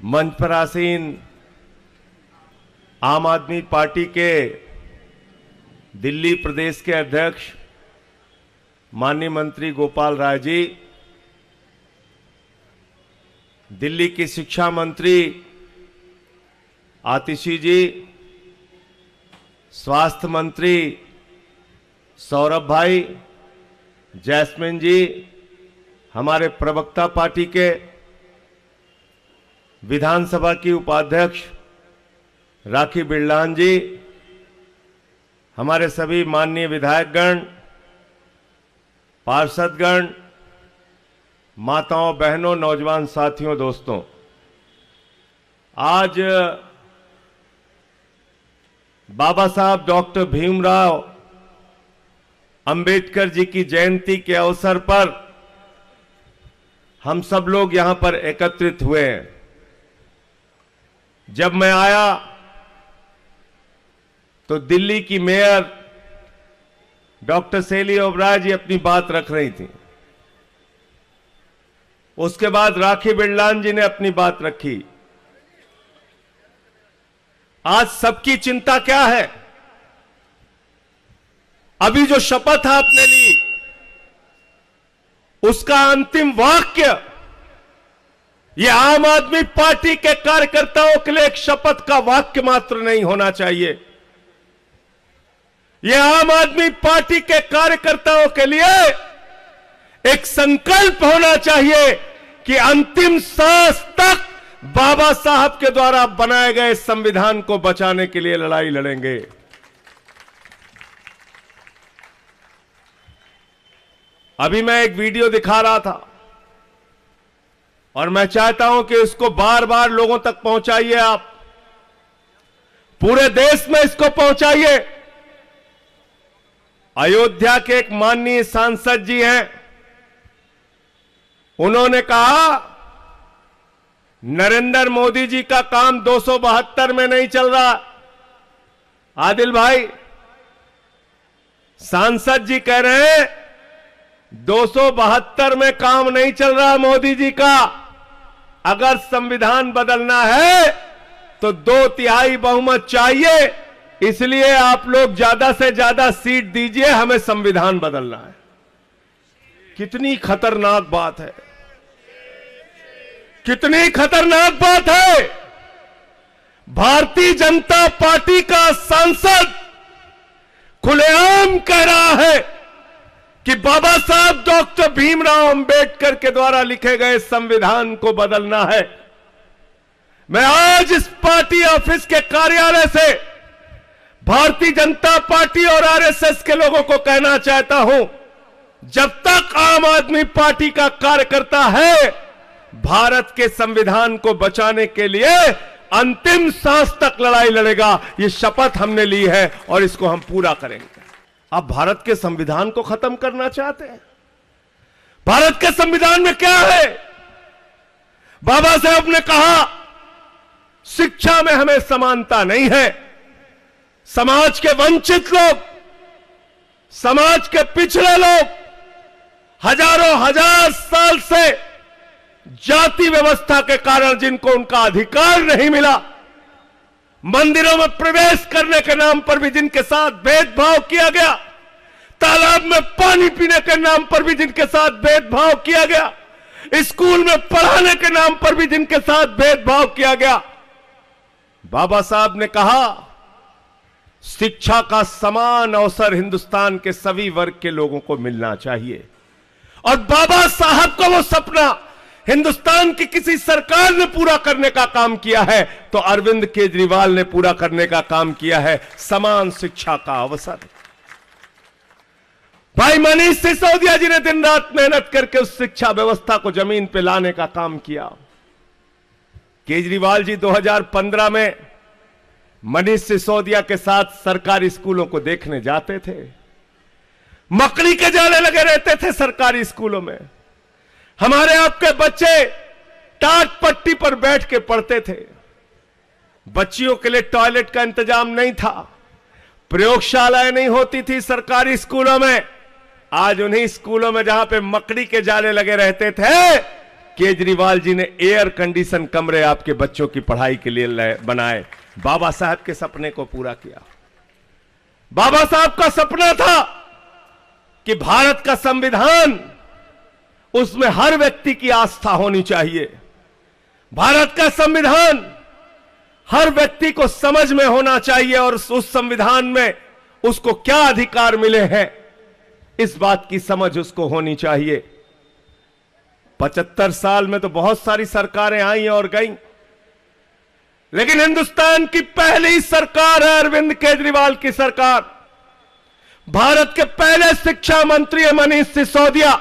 मंच पर आसीन आम आदमी पार्टी के दिल्ली प्रदेश के अध्यक्ष माननीय मंत्री गोपाल राय जी, दिल्ली की शिक्षा मंत्री आतिशी जी, स्वास्थ्य मंत्री सौरभ भाई, जैस्मिन जी, हमारे प्रवक्ता पार्टी के विधानसभा की उपाध्यक्ष राखी बिरलान जी, हमारे सभी माननीय विधायकगण, पार्षदगण, माताओं, बहनों, नौजवान साथियों, दोस्तों, आज बाबा साहब डॉक्टर भीमराव अंबेडकर जी की जयंती के अवसर पर हम सब लोग यहां पर एकत्रित हुए हैं। जब मैं आया तो दिल्ली की मेयर डॉक्टर शैली ओबराय जी अपनी बात रख रही थी। उसके बाद राखी बिरलान जी ने अपनी बात रखी। आज सबकी चिंता क्या है? अभी जो शपथ आपने ली उसका अंतिम वाक्य ये आम आदमी पार्टी के कार्यकर्ताओं के लिए एक शपथ का वाक्य मात्र नहीं होना चाहिए। यह आम आदमी पार्टी के कार्यकर्ताओं के लिए एक संकल्प होना चाहिए कि अंतिम सांस तक बाबा साहब के द्वारा बनाए गए संविधान को बचाने के लिए लड़ाई लड़ेंगे। अभी मैं एक वीडियो दिखा रहा था और मैं चाहता हूं कि इसको बार बार लोगों तक पहुंचाइए। आप पूरे देश में इसको पहुंचाइए। अयोध्या के एक माननीय सांसद जी हैं, उन्होंने कहा नरेंद्र मोदी जी का काम 272 में नहीं चल रहा। आदिल भाई, सांसद जी कह रहे हैं 272 में काम नहीं चल रहा मोदी जी का। अगर संविधान बदलना है तो 2/3 बहुमत चाहिए, इसलिए आप लोग ज्यादा से ज्यादा सीट दीजिए, हमें संविधान बदलना है। कितनी खतरनाक बात है, कितनी खतरनाक बात है। भारतीय जनता पार्टी का सांसद खुलेआम कह रहा है कि बाबा साहब डॉक्टर भीमराव अंबेडकर के द्वारा लिखे गए संविधान को बदलना है। मैं आज इस पार्टी ऑफिस के कार्यालय से भारतीय जनता पार्टी और आरएसएस के लोगों को कहना चाहता हूं, जब तक आम आदमी पार्टी का कार्यकर्ता है, भारत के संविधान को बचाने के लिए अंतिम सांस तक लड़ाई लड़ेगा। ये शपथ हमने ली है और इसको हम पूरा करेंगे। आप भारत के संविधान को खत्म करना चाहते हैं? भारत के संविधान में क्या है? बाबा साहब ने कहा शिक्षा में हमें समानता नहीं है। समाज के वंचित लोग, समाज के पिछड़े लोग हजारों हजार साल से जाति व्यवस्था के कारण जिनको उनका अधिकार नहीं मिला, मंदिरों में प्रवेश करने के नाम पर भी जिनके साथ भेदभाव किया गया, तालाब में पानी पीने के नाम पर भी जिनके साथ भेदभाव किया गया, स्कूल में पढ़ाने के नाम पर भी जिनके साथ भेदभाव किया गया, बाबा साहब ने कहा शिक्षा का समान अवसर हिंदुस्तान के सभी वर्ग के लोगों को मिलना चाहिए। और बाबा साहब का वो सपना हिंदुस्तान की किसी सरकार ने पूरा करने का काम किया है तो अरविंद केजरीवाल ने पूरा करने का काम किया है, समान शिक्षा का अवसर। भाई मनीष सिसोदिया जी ने दिन रात मेहनत करके उस शिक्षा व्यवस्था को जमीन पे लाने का काम किया। केजरीवाल जी 2015 में मनीष सिसोदिया के साथ सरकारी स्कूलों को देखने जाते थे। मकड़ी के जाले लगे रहते थे सरकारी स्कूलों में। हमारे आपके बच्चे टाट पट्टी पर बैठ के पढ़ते थे। बच्चियों के लिए टॉयलेट का इंतजाम नहीं था, प्रयोगशालाएं नहीं होती थी सरकारी स्कूलों में। आज उन्हीं स्कूलों में जहां पे मकड़ी के जाले लगे रहते थे, केजरीवाल जी ने एयर कंडीशन कमरे आपके बच्चों की पढ़ाई के लिए बनाए। बाबा साहब के सपने को पूरा किया। बाबा साहब का सपना था कि भारत का संविधान, उसमें हर व्यक्ति की आस्था होनी चाहिए। भारत का संविधान हर व्यक्ति को समझ में होना चाहिए और उस संविधान में उसको क्या अधिकार मिले हैं, इस बात की समझ उसको होनी चाहिए। 75 साल में तो बहुत सारी सरकारें आई और गईं, लेकिन हिंदुस्तान की पहली सरकार है अरविंद केजरीवाल की सरकार। भारत के पहले शिक्षा मंत्री है मनीष सिसोदिया,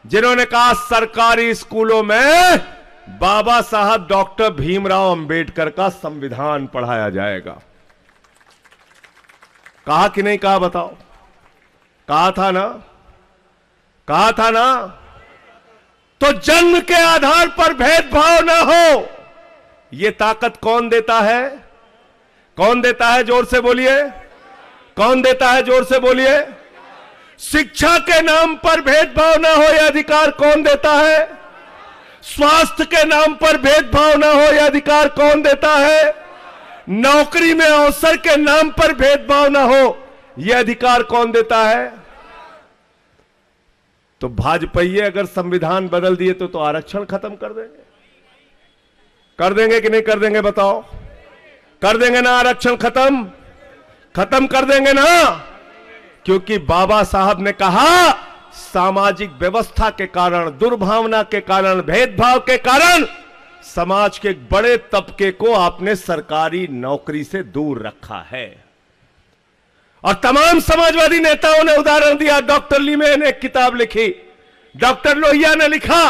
जिन्होंने कहा सरकारी स्कूलों में बाबा साहब डॉक्टर भीमराव अंबेडकर का संविधान पढ़ाया जाएगा। कहा कि नहीं कहा बताओ? कहा था ना? कहा था ना? तो जन्म के आधार पर भेदभाव ना हो, यह ताकत कौन देता है? कौन देता है? जोर से बोलिए। कौन देता है? जोर से बोलिए। शिक्षा के नाम पर भेदभाव ना हो, यह अधिकार कौन देता है? स्वास्थ्य के नाम पर भेदभाव ना हो, यह अधिकार कौन देता है? नौकरी में अवसर के नाम पर भेदभाव ना हो, यह अधिकार कौन देता है? तो भाजपाई अगर संविधान बदल दिए तो आरक्षण खत्म कर देंगे। कर देंगे कि नहीं कर देंगे बताओ? कर देंगे ना? आरक्षण खत्म कर देंगे ना? क्योंकि बाबा साहब ने कहा सामाजिक व्यवस्था के कारण, दुर्भावना के कारण, भेदभाव के कारण समाज के एक बड़े तबके को आपने सरकारी नौकरी से दूर रखा है। और तमाम समाजवादी नेताओं ने उदाहरण दिया। डॉक्टर लीमे ने एक किताब लिखी, डॉक्टर लोहिया ने लिखा,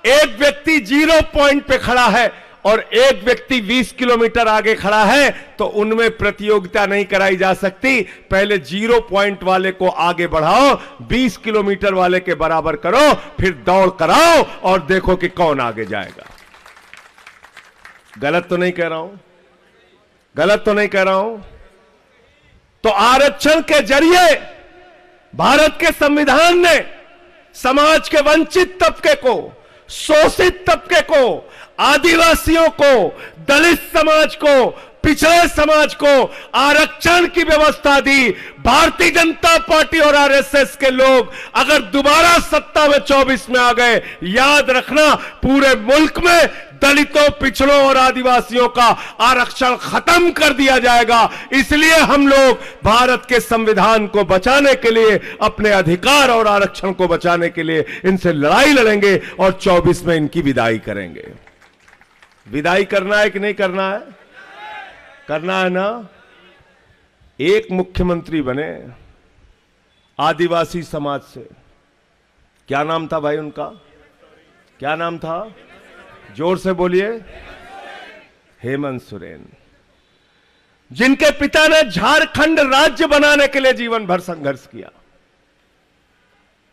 एक व्यक्ति 0 पॉइंट पे खड़ा है और एक व्यक्ति 20 किलोमीटर आगे खड़ा है, तो उनमें प्रतियोगिता नहीं कराई जा सकती। पहले 0 पॉइंट वाले को आगे बढ़ाओ, 20 किलोमीटर वाले के बराबर करो, फिर दौड़ कराओ और देखो कि कौन आगे जाएगा। गलत तो नहीं कह रहा हूं? गलत तो नहीं कह रहा हूं? तो आरक्षण के जरिए भारत के संविधान ने समाज के वंचित तबके को, शोषित तबके को, आदिवासियों को, दलित समाज को, पिछड़े समाज को आरक्षण की व्यवस्था दी। भारतीय जनता पार्टी और आरएसएस के लोग अगर दोबारा सत्ता में 24 में आ गए, याद रखना पूरे मुल्क में दलितों, पिछड़ों और आदिवासियों का आरक्षण खत्म कर दिया जाएगा। इसलिए हम लोग भारत के संविधान को बचाने के लिए, अपने अधिकार और आरक्षण को बचाने के लिए इनसे लड़ाई लड़ेंगे और 24 में इनकी विदाई करेंगे। विदाई करना है कि नहीं करना है? करना है ना? एक मुख्यमंत्री बने आदिवासी समाज से। क्या नाम था भाई उनका? क्या नाम था? जोर से बोलिए। हेमंत सोरेन, जिनके पिता ने झारखंड राज्य बनाने के लिए जीवन भर संघर्ष किया।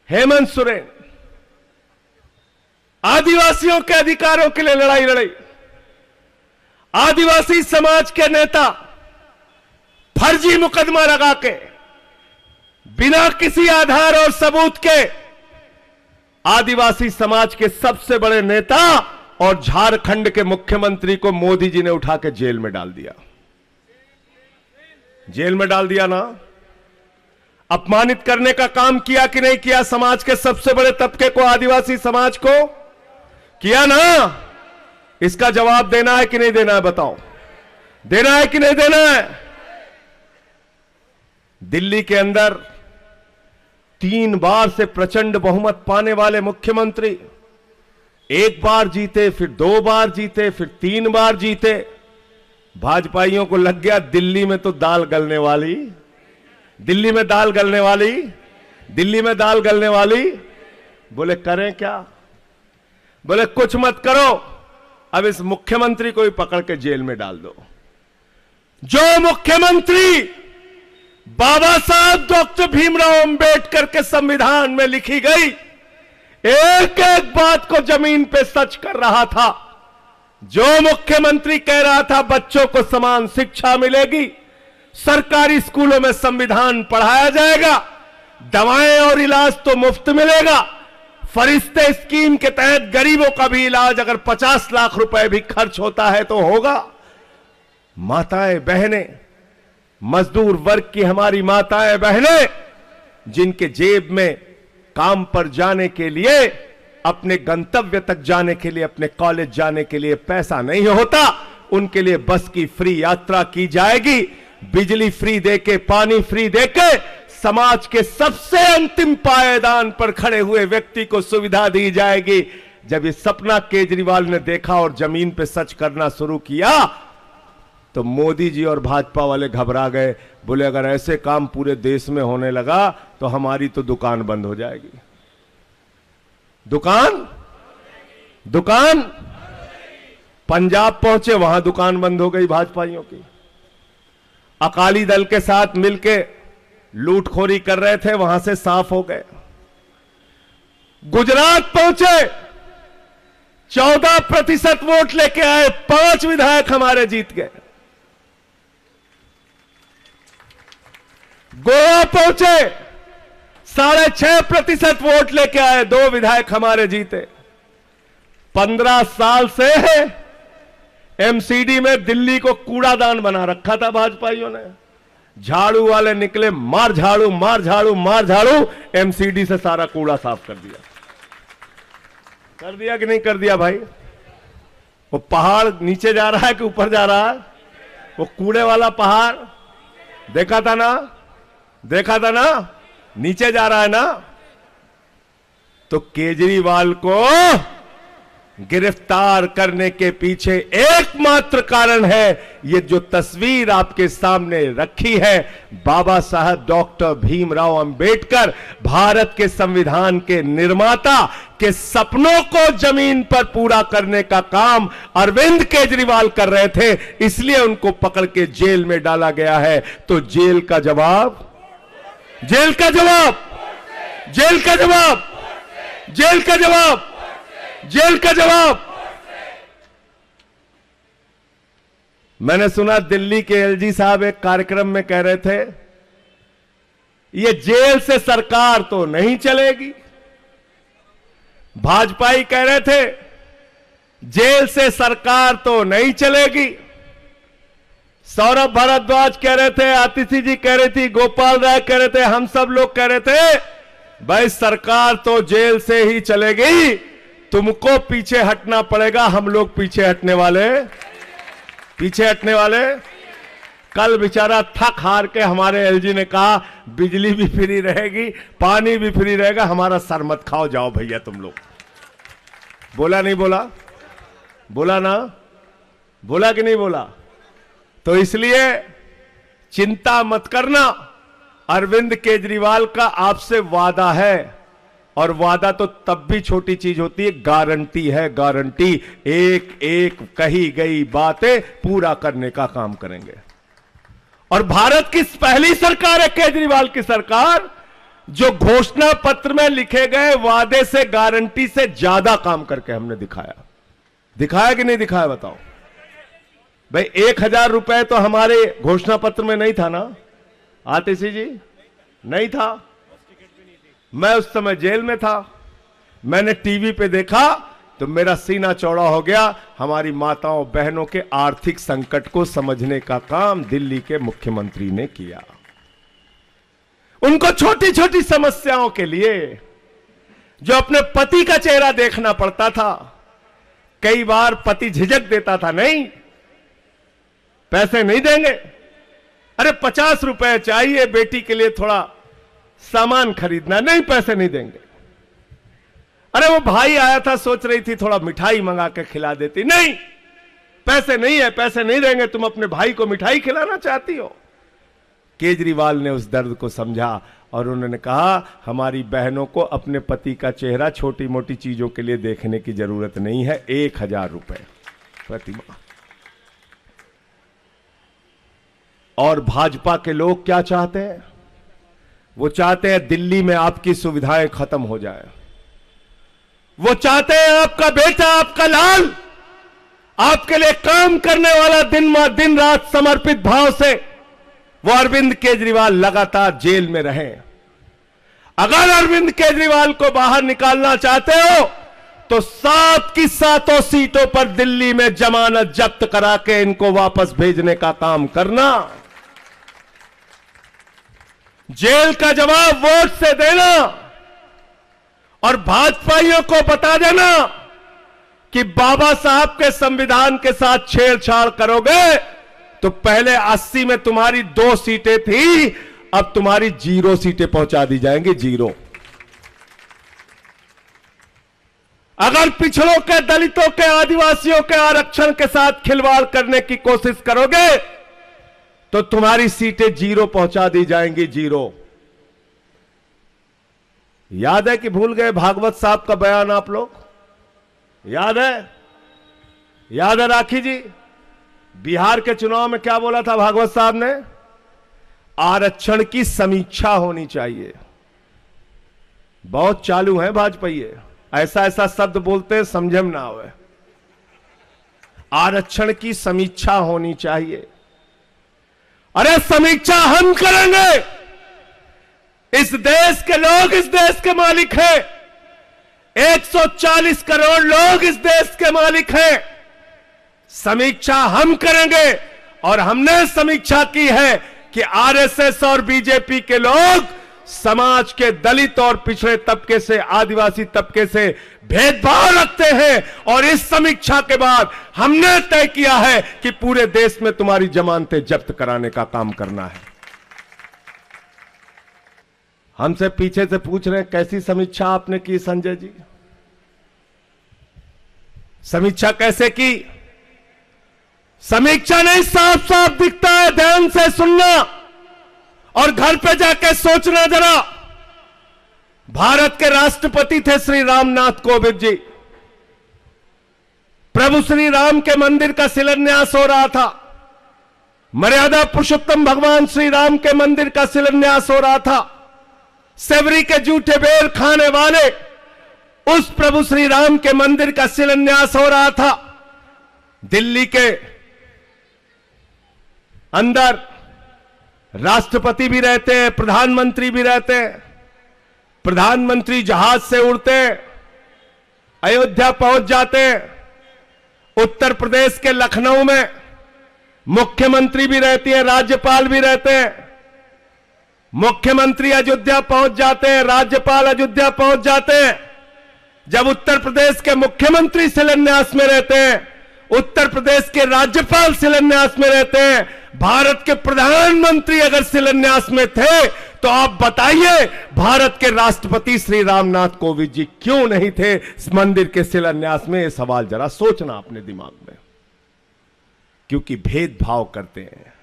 हेमंत सोरेन आदिवासियों के अधिकारों के लिए लड़ाई लड़ी। आदिवासी समाज के नेता फर्जी मुकदमा लगा के, बिना किसी आधार और सबूत के, आदिवासी समाज के सबसे बड़े नेता और झारखंड के मुख्यमंत्री को मोदी जी ने उठा के जेल में डाल दिया। जेल में डाल दिया ना? अपमानित करने का काम किया कि नहीं किया? समाज के सबसे बड़े तबके को, आदिवासी समाज को किया ना? इसका जवाब देना है कि नहीं देना है बताओ? देना है कि नहीं देना है? दिल्ली के अंदर 3 बार से प्रचंड बहुमत पाने वाले मुख्यमंत्री, 1 बार जीते, फिर 2 बार जीते, फिर 3 बार जीते। भाजपाइयों को लग गया दिल्ली में तो दाल गलने वाली, दिल्ली में दाल गलने वाली, दिल्ली में दाल गलने वाली। बोले करें क्या? बोले कुछ मत करो, अब इस मुख्यमंत्री को ही पकड़ के जेल में डाल दो। जो मुख्यमंत्री बाबा साहब डॉक्टर भीमराव अंबेडकर के संविधान में लिखी गई एक एक बात को जमीन पे सच कर रहा था, जो मुख्यमंत्री कह रहा था बच्चों को समान शिक्षा मिलेगी, सरकारी स्कूलों में संविधान पढ़ाया जाएगा, दवाएं और इलाज तो मुफ्त मिलेगा, फरिश्ते स्कीम के तहत गरीबों का भी इलाज अगर 50 लाख रुपए भी खर्च होता है तो होगा। माताएं बहनें, मजदूर वर्ग की हमारी माताएं बहनें, जिनके जेब में काम पर जाने के लिए, अपने गंतव्य तक जाने के लिए, अपने कॉलेज जाने के लिए पैसा नहीं होता, उनके लिए बस की फ्री यात्रा की जाएगी। बिजली फ्री देके, पानी फ्री देके, समाज के सबसे अंतिम पायदान पर खड़े हुए व्यक्ति को सुविधा दी जाएगी। जब ये सपना केजरीवाल ने देखा और जमीन पे सच करना शुरू किया तो मोदी जी और भाजपा वाले घबरा गए। बोले अगर ऐसे काम पूरे देश में होने लगा तो हमारी तो दुकान बंद हो जाएगी। दुकान पंजाब पहुंचे, वहां दुकान बंद हो गई भाजपाइयों की। अकाली दल के साथ मिलके लूटखोरी कर रहे थे, वहां से साफ हो गए। गुजरात पहुंचे, 14% वोट लेके आए, 5 विधायक हमारे जीत गए। गोवा पहुंचे, 6.5% वोट लेके आए, 2 विधायक हमारे जीते। 15 साल से एमसीडी में दिल्ली को कूड़ादान बना रखा था भाजपाइयों ने। झाड़ू वाले निकले, मार झाड़ू मार झाड़ू मार झाड़ू, एमसीडी से सारा कूड़ा साफ कर दिया। कर दिया कि नहीं कर दिया भाई? वो पहाड़ नीचे जा रहा है कि ऊपर जा रहा है? वो कूड़े वाला पहाड़ देखा था ना, नीचे जा रहा है ना। तो केजरीवाल को गिरफ्तार करने के पीछे एकमात्र कारण है, ये जो तस्वीर आपके सामने रखी है, बाबा साहब डॉक्टर भीमराव अंबेडकर, भारत के संविधान के निर्माता के सपनों को जमीन पर पूरा करने का काम अरविंद केजरीवाल कर रहे थे, इसलिए उनको पकड़ के जेल में डाला गया है। तो जेल का जवाब, जेल का जवाब, जेल का जवाब, जेल का जवाब, जेल का जवाब। मैंने सुना दिल्ली के एलजी साहब एक कार्यक्रम में कह रहे थे, ये जेल से सरकार तो नहीं चलेगी। भाजपाई कह रहे थे जेल से सरकार तो नहीं चलेगी। सौरभ भारद्वाज कह रहे थे, आतिशी जी कह रही थी, गोपाल राय कह रहे थे, हम सब लोग कह रहे थे भाई सरकार तो जेल से ही चलेगी, तुमको पीछे हटना पड़ेगा। हम लोग पीछे हटने वाले। कल बेचारा थक हार के हमारे एलजी ने कहा बिजली भी फ्री रहेगी, पानी भी फ्री रहेगा, हमारा सर मत खाओ, जाओ भैया तुम लोग। बोला नहीं बोला? बोला ना? बोला कि नहीं बोला? तो इसलिए चिंता मत करना, अरविंद केजरीवाल का आपसे वादा है, और वादा तो तब भी छोटी चीज होती है, गारंटी है, गारंटी। एक एक कही गई बातें पूरा करने का काम करेंगे। और भारत की पहली सरकार है केजरीवाल की सरकार, जो घोषणा पत्र में लिखे गए वादे से, गारंटी से ज्यादा काम करके हमने दिखाया कि नहीं दिखाया? बताओ भाई। 1000 रुपए तो हमारे घोषणा पत्र में नहीं था ना आतिशी जी? नहीं था। मैं उस समय जेल में था, मैंने टीवी पे देखा तो मेरा सीना चौड़ा हो गया। हमारी माताओं बहनों के आर्थिक संकट को समझने का काम दिल्ली के मुख्यमंत्री ने किया। उनको छोटी छोटी समस्याओं के लिए, जो अपने पति का चेहरा देखना पड़ता था, कई बार पति झिझक देता था, नहीं पैसे नहीं देंगे, अरे 50 रुपए चाहिए बेटी के लिए, थोड़ा सामान खरीदना, नहीं पैसे नहीं देंगे। अरे वो भाई आया था, सोच रही थी थोड़ा मिठाई मंगा के खिला देती, नहीं पैसे नहीं है, पैसे नहीं देंगे, तुम अपने भाई को मिठाई खिलाना चाहती हो। केजरीवाल ने उस दर्द को समझा और उन्होंने कहा हमारी बहनों को अपने पति का चेहरा छोटी मोटी चीजों के लिए देखने की जरूरत नहीं है, 1000 रुपए प्रति माह। और भाजपा के लोग क्या चाहते हैं? वो चाहते हैं दिल्ली में आपकी सुविधाएं खत्म हो जाए। वो चाहते हैं आपका बेटा, आपका लाल आपके लिए काम करने वाला दिन रात समर्पित भाव से वो अरविंद केजरीवाल लगातार जेल में रहे। अगर अरविंद केजरीवाल को बाहर निकालना चाहते हो तो 7 की 7 सीटों पर दिल्ली में जमानत जब्त करा के इनको वापस भेजने का काम करना। जेल का जवाब वोट से देना और भाजपाइयों को बता देना कि बाबा साहब के संविधान के साथ छेड़छाड़ करोगे तो पहले 80 में तुम्हारी 2 सीटें थी, अब तुम्हारी 0 सीटें पहुंचा दी जाएंगी, 0। अगर पिछड़ों के, दलितों के, आदिवासियों के आरक्षण के साथ खिलवाड़ करने की कोशिश करोगे तो तुम्हारी सीटें 0 पहुंचा दी जाएंगी, 0। याद है कि भूल गए भागवत साहब का बयान? आप लोग याद है? याद है राखी जी? बिहार के चुनाव में क्या बोला था भागवत साहब ने? आरक्षण की समीक्षा होनी चाहिए। बहुत चालू है भाजपाई, ऐसा ऐसा शब्द बोलते हैं समझे में ना आवे। आरक्षण की समीक्षा होनी चाहिए। अरे समीक्षा हम करेंगे। इस देश के लोग इस देश के मालिक हैं। 140 करोड़ लोग इस देश के मालिक हैं। समीक्षा हम करेंगे और हमने समीक्षा की है कि आरएसएस और बीजेपी के लोग समाज के दलित और पिछड़े तबके से, आदिवासी तबके से भेदभाव रखते हैं। और इस समीक्षा के बाद हमने तय किया है कि पूरे देश में तुम्हारी जमानतें जब्त कराने का काम करना है। हमसे पीछे से पूछ रहे हैं कैसी समीक्षा आपने की संजय जी? समीक्षा कैसे की? समीक्षा नहीं, साफ साफ दिखता है। ध्यान से सुनना और घर पे जाके सोचना जरा। भारत के राष्ट्रपति थे श्री रामनाथ कोविंद जी। प्रभु श्री राम के मंदिर का शिलान्यास हो रहा था। मर्यादा पुरुषोत्तम भगवान श्री राम के मंदिर का शिलान्यास हो रहा था। सेवरी के जूठे बेर खाने वाले उस प्रभु श्री राम के मंदिर का शिलान्यास हो रहा था। दिल्ली के अंदर राष्ट्रपति भी रहते हैं, प्रधानमंत्री भी रहते हैं। प्रधानमंत्री जहाज से उड़ते हैं, अयोध्या पहुंच जाते हैं। उत्तर प्रदेश के लखनऊ में मुख्यमंत्री भी रहती है, राज्यपाल भी रहते हैं। मुख्यमंत्री अयोध्या पहुंच जाते हैं, राज्यपाल अयोध्या पहुंच जाते हैं। जब उत्तर प्रदेश के मुख्यमंत्री शिलान्यास में रहते हैं, उत्तर प्रदेश के राज्यपाल शिलान्यास में रहते हैं, भारत के प्रधानमंत्री अगर शिलान्यास में थे तो आप बताइए भारत के राष्ट्रपति श्री रामनाथ कोविंद जी क्यों नहीं थे इस मंदिर के शिलान्यास में? यह सवाल जरा सोचना अपने दिमाग में। क्योंकि भेदभाव करते हैं,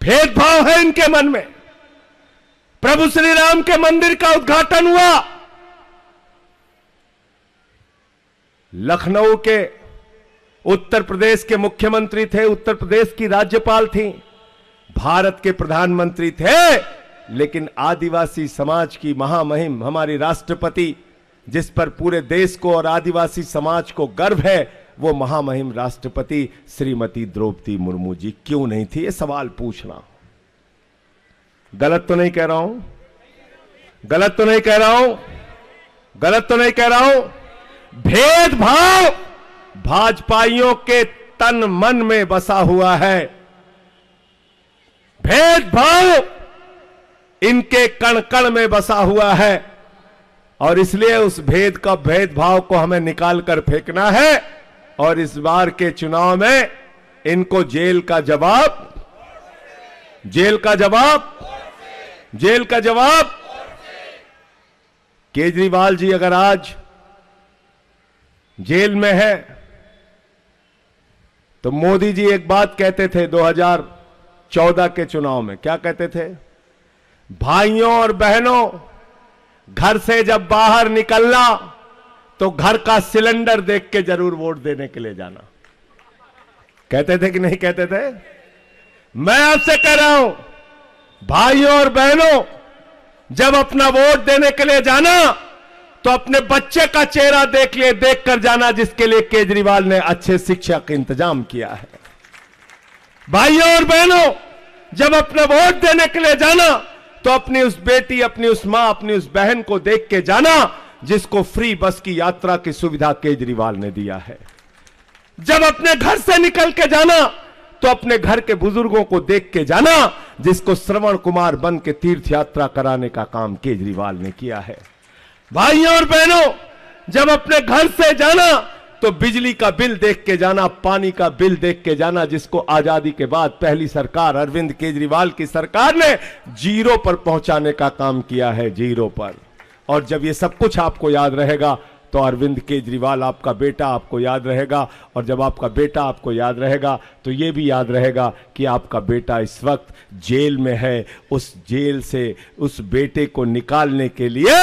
भेदभाव है इनके मन में। प्रभु श्री राम के मंदिर का उद्घाटन हुआ, लखनऊ के उत्तर प्रदेश के मुख्यमंत्री थे, उत्तर प्रदेश की राज्यपाल थी, भारत के प्रधानमंत्री थे, लेकिन आदिवासी समाज की महामहिम हमारी राष्ट्रपति, जिस पर पूरे देश को और आदिवासी समाज को गर्व है, वो महामहिम राष्ट्रपति श्रीमती द्रौपदी मुर्मू जी क्यों नहीं थी? ये सवाल पूछना। गलत तो नहीं कह रहा हूं? गलत तो नहीं कह रहा हूं? गलत तो नहीं कह रहा हूं? भेदभाव भाजपाइयों के तन मन में बसा हुआ है। भेदभाव इनके कण कण में बसा हुआ है और इसलिए उस भेदभाव को हमें निकाल कर फेंकना है। और इस बार के चुनाव में इनको जेल का जवाब, जेल का जवाब, जेल का जवाब। केजरीवाल जी अगर आज जेल में है तो मोदी जी एक बात कहते थे 2014 के चुनाव में, क्या कहते थे? भाइयों और बहनों, घर से जब बाहर निकलना तो घर का सिलेंडर देख के जरूर वोट देने के लिए जाना। कहते थे कि नहीं कहते थे? मैं आपसे कह रहा हूं भाइयों और बहनों, जब अपना वोट देने के लिए जाना तो अपने बच्चे का चेहरा देख कर जाना जिसके लिए केजरीवाल ने अच्छे शिक्षा का इंतजाम किया है। भाइयों और बहनों, जब अपना वोट देने के लिए जाना तो अपनी उस बेटी, अपनी उस मां, अपनी उस बहन को देख के जाना जिसको फ्री बस की यात्रा की सुविधा केजरीवाल ने दिया है। जब अपने घर से निकल के जाना तो अपने घर के बुजुर्गों को देख के जाना जिसको श्रवण कुमार बन के तीर्थ यात्रा कराने का काम केजरीवाल ने किया है। भाइयों और बहनों, जब अपने घर से जाना तो बिजली का बिल देख के जाना, पानी का बिल देख के जाना जिसको आजादी के बाद पहली सरकार अरविंद केजरीवाल की सरकार ने जीरो पर पहुंचाने का काम किया है, जीरो पर। और जब ये सब कुछ आपको याद रहेगा तो अरविंद केजरीवाल आपका बेटा आपको याद रहेगा, और जब आपका बेटा आपको याद रहेगा तो ये भी याद रहेगा कि आपका बेटा इस वक्त जेल में है। उस जेल से उस बेटे को निकालने के लिए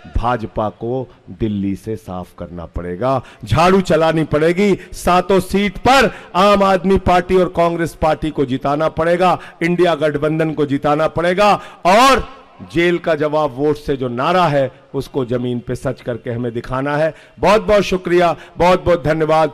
भाजपा को दिल्ली से साफ करना पड़ेगा, झाड़ू चलानी पड़ेगी, 7 सीट पर आम आदमी पार्टी और कांग्रेस पार्टी को जिताना पड़ेगा, इंडिया गठबंधन को जिताना पड़ेगा, और जेल का जवाब वोट से जो नारा है उसको जमीन पे सच करके हमें दिखाना है। बहुत बहुत शुक्रिया, बहुत बहुत धन्यवाद।